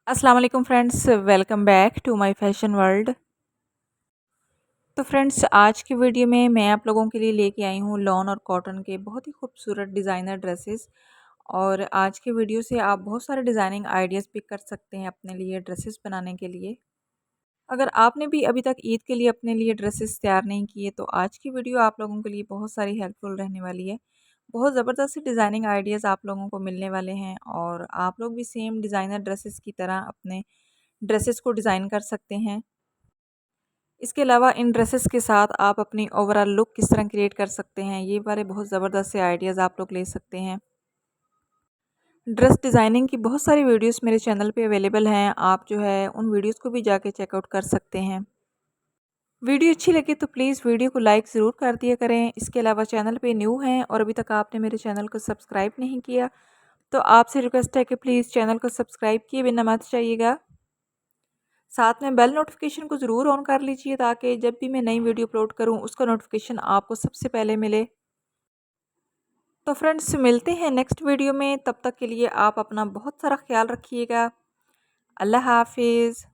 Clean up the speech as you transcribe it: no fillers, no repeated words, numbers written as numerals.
अस्सलाम वालेकुम friends, welcome back to my fashion world. तो फ्रेंड्स, आज की वीडियो में मैं आप लोगों के लिए लेके आई हूँ लॉन और कॉटन के बहुत ही खूबसूरत डिज़ाइनर ड्रेसेस। और आज की वीडियो से आप बहुत सारे डिज़ाइनिंग आइडियाज़ पिक कर सकते हैं अपने लिए ड्रेसेस बनाने के लिए। अगर आपने भी अभी तक ईद के लिए अपने लिए ड्रेसेस तैयार नहीं किए तो आज की वीडियो आप लोगों के लिए बहुत सारी हेल्पफुल रहने वाली है। बहुत ज़बरदस्त डिज़ाइनिंग आइडियाज़ आप लोगों को मिलने वाले हैं और आप लोग भी सेम डिज़ाइनर ड्रेसेस की तरह अपने ड्रेसेस को डिज़ाइन कर सकते हैं। इसके अलावा इन ड्रेसेस के साथ आप अपनी ओवरऑल लुक किस तरह क्रिएट कर सकते हैं, ये वाले बहुत ज़बरदस्त से आइडियाज़ आप लोग ले सकते हैं। ड्रेस डिज़ाइनिंग की बहुत सारी वीडियोस मेरे चैनल पे अवेलेबल हैं, आप जो है उन वीडियोस को भी जाके चेकआउट कर सकते हैं। वीडियो अच्छी लगे तो प्लीज़ वीडियो को लाइक ज़रूर कर दिया करें। इसके अलावा चैनल पे न्यू हैं और अभी तक आपने मेरे चैनल को सब्सक्राइब नहीं किया तो आपसे रिक्वेस्ट है कि प्लीज़ चैनल को सब्सक्राइब किए बिना मत जाइएगा। साथ में बेल नोटिफिकेशन को ज़रूर ऑन कर लीजिए ताकि जब भी मैं नई वीडियो अपलोड करूं उसका नोटिफिकेशन आपको सबसे पहले मिले। तो फ्रेंड्स, मिलते हैं नेक्स्ट वीडियो में, तब तक के लिए आप अपना बहुत सारा ख्याल रखिएगा। अल्लाह हाफिज़।